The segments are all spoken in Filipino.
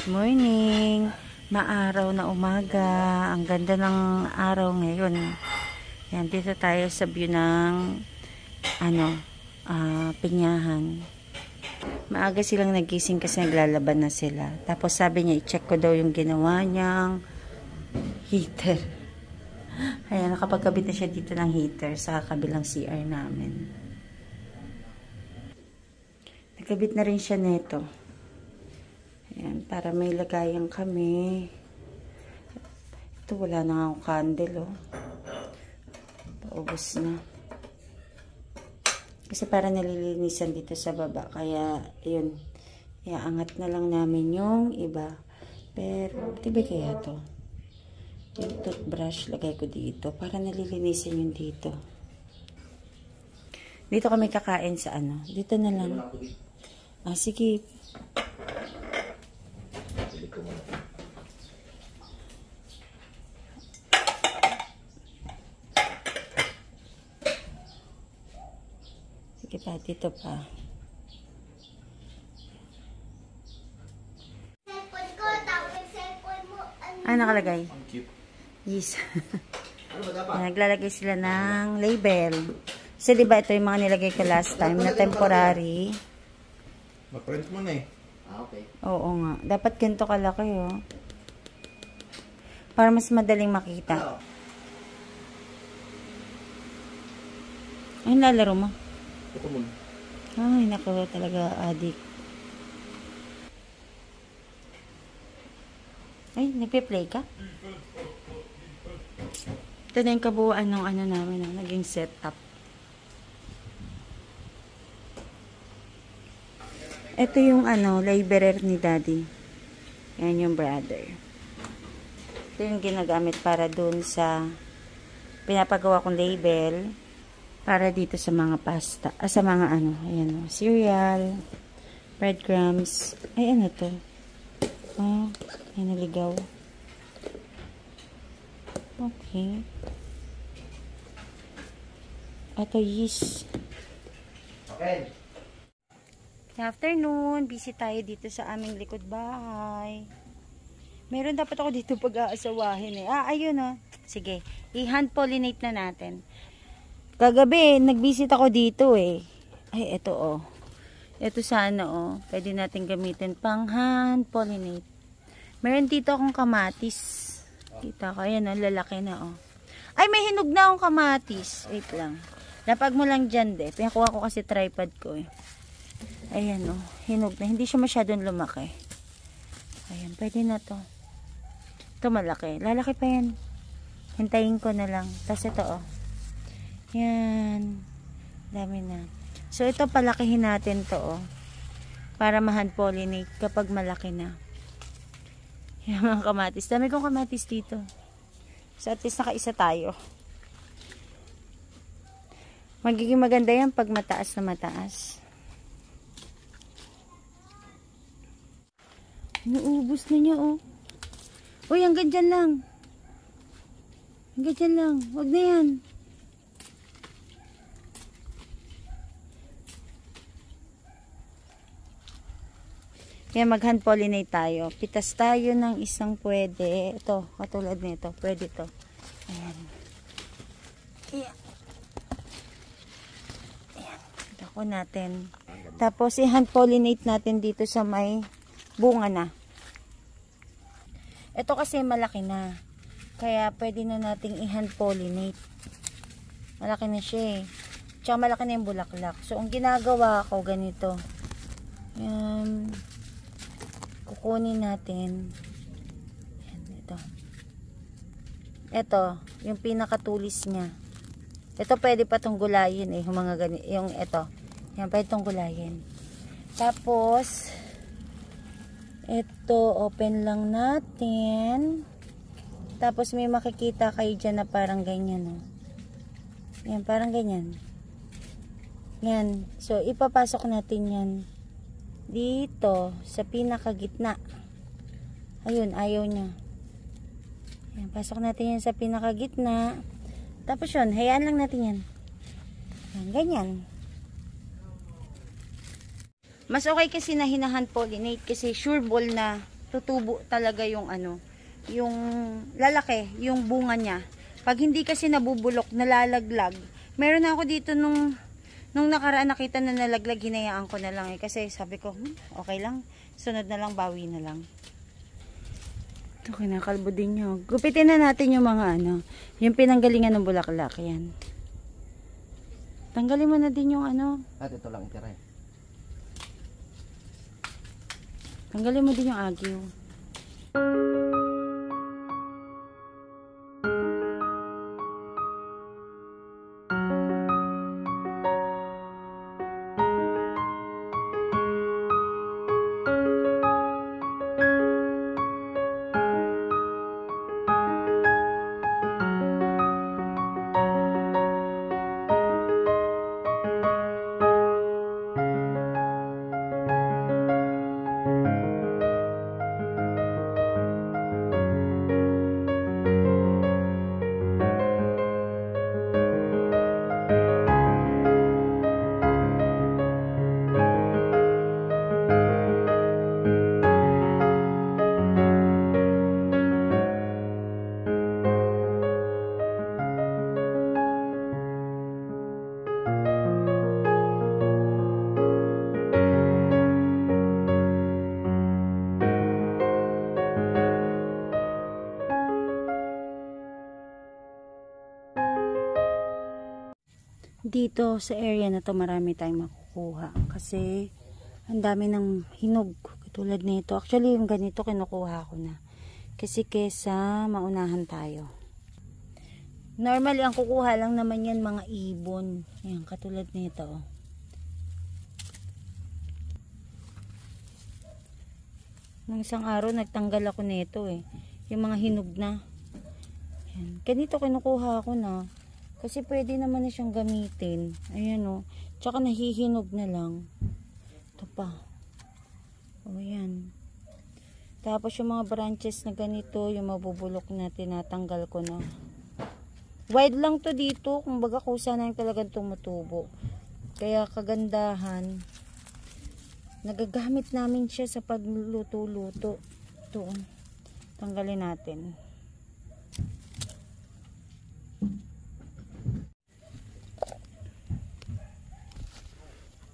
Morning! Maaraw na umaga. Ang ganda ng araw ngayon. Yan, dito tayo sa view ng Pinyahan. Maaga silang nagising kasi naglalaban na sila. Tapos sabi niya, i-check ko daw yung ginawa niyang heater. Ayan, nakapagkabit na siya dito ng heater sa kabilang CR namin. Nagkabit na rin siya neto. Ayan, para may lagayan kami. Ito, wala na nga akong candle, oh. Paubos na. Kasi para nalilinisan dito sa baba. Kaya, yun. Iaangat na lang namin yung iba. Pero, tiba kaya to? Yung toothbrush, lagay ko dito. Para nalilinisan yung dito. Dito kami kakain sa Dito na lang. Sige. Sige pa, dito pa. Nakalagay? Yes. Naglalagay sila ng label. Kasi diba ito yung mga nilagay ko last time na temporary. Ma-print mo na eh. Okay. Oo nga. Dapat ganito kalaki, oh. Para mas madaling makita. Ay, lalaro mo? Ito muna. Ay, naku, talaga adik. Ay, nagpe-play ka? Ito na yung kabuuan ng namin, naging setup. Ito yung library ni Daddy. Yan yung brother. Ito yung ginagamit para dun sa pinapagawa kong label para dito sa mga pasta. Sa mga ayan, cereal, breadcrumbs. Ay, ano to? Oh, yan naligaw. Okay. Ito, yeast. Okay. Good afternoon. Busy tayo dito sa aming likod bahay. Meron dapat ako dito pag-aasawahin eh. Ayun oh. Sige, i-hand pollinate na natin. Kagabi, nag-visit ako dito eh. Ay, ito oh. Ito sana oh. Pwede natin gamitin pang hand pollinate. Meron dito akong kamatis. Kita ko, ayan oh, lalaki na oh. Ay, may hinog na akong kamatis. Wait lang. Lapag mo lang dyan de. Pinakuha ko kasi tripod ko eh. Ayan o, hinog na. Hindi siya masyadong lumaki. Ayan, pwede na to. Ito malaki. Lalaki pa yan. Hintayin ko na lang. Tapos ito o. Yan. Dami na. So, ito palakihin natin to o. Para ma-hand pollinate kapag malaki na. Yan mga kamatis. Dami kong kamatis dito. So, at least nakaisa tayo. Magiging maganda yan pag mataas na mataas. Inuubos na niya, oh. Uy, hanggang dyan lang. Hanggang dyan lang. Huwag na yan. Kaya mag-hand pollinate tayo. Pitas tayo ng isang pwede. Ito, katulad nito. Pwede to. Ayan. Ayan. Ayan. Dako natin. Tapos, i-hand pollinate natin dito sa may bunga na. Ito kasi malaki na. Kaya pwede na nating i-hand pollinate. Malaki na siya eh. Tsaka malaki na yung bulaklak. So, ang ginagawa ko ganito. Yan. Kukunin natin. Yan, ito. Ito, yung pinakatulis niya. Ito pwede pa itong gulayin eh. Yung mga ganito. Yung ito. Yan, pwede itong gulayin. Tapos, ito, open lang natin. Tapos may makikita kayo dyan na parang ganyan. Oh. Yan, parang ganyan. Yan. So, ipapasok natin yan dito sa pinakagitna. Ayun, ayaw niya. Yan, pasok natin yan sa pinakagitna. Tapos yun, hayaan lang natin yan. Yan, ganyan. Mas okay kasi na hinahan pollinate kasi sure ball na tutubo talaga yung ano, yung lalaki, yung bunga niya. Pag hindi kasi nabubulok, nalalaglag. Meron na ako dito nung nakaraan nakita na nalaglag, hinayaan ko na lang eh. Kasi sabi ko, okay lang. Sunod na lang, bawi na lang. Ito, kinakalbo din nyo. Gupitin na natin yung mga ano, yung pinanggalingan ng bulaklak. Yan. Tanggalin mo na din yung ano. At ito lang itira eh. Tanggalin mo din yung agyo. Dito sa area na to marami tayong makukuha kasi ang dami ng hinog katulad nito. Actually yung ganito kinukuha ko na kasi kesa maunahan tayo. Normally ang kukuha lang naman yan mga ibon. Yan katulad nito. Nung isang araw nagtanggal ako nito eh. Yung mga hinog na. Yan. Ganito kinukuha ko na. Kasi pwede naman na siyang gamitin. Ayan o. Tsaka nahihinog na lang. Ito pa. O yan. Tapos yung mga branches na ganito, yung mabubulok na tinatanggal ko na. Wide lang to dito. Kung baga kusa na yung talagang tumutubo. Kaya kagandahan. Nagagamit namin siya sa pagluto-luto. Ito. Tanggalin natin.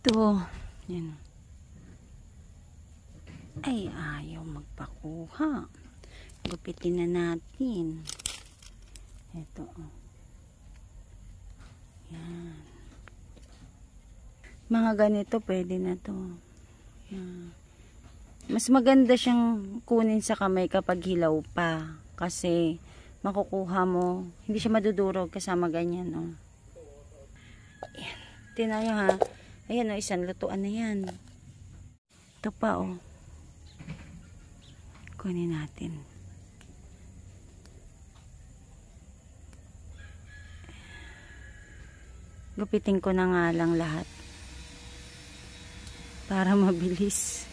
Ito, yan. Ay, ayaw magpakuha. Gupitin na natin. Ito. Yan. Mga ganito, pwede na to. Yan. Mas maganda siyang kunin sa kamay kapag hilaw pa. Kasi, makukuha mo. Hindi siya madudurog kasama ganyan, oh. Yan. Tinayo ha. Ayan o, isang lutuan na yan. Ito pa o. Kunin natin. Gupitin ko na nga lang lahat. Para mabilis.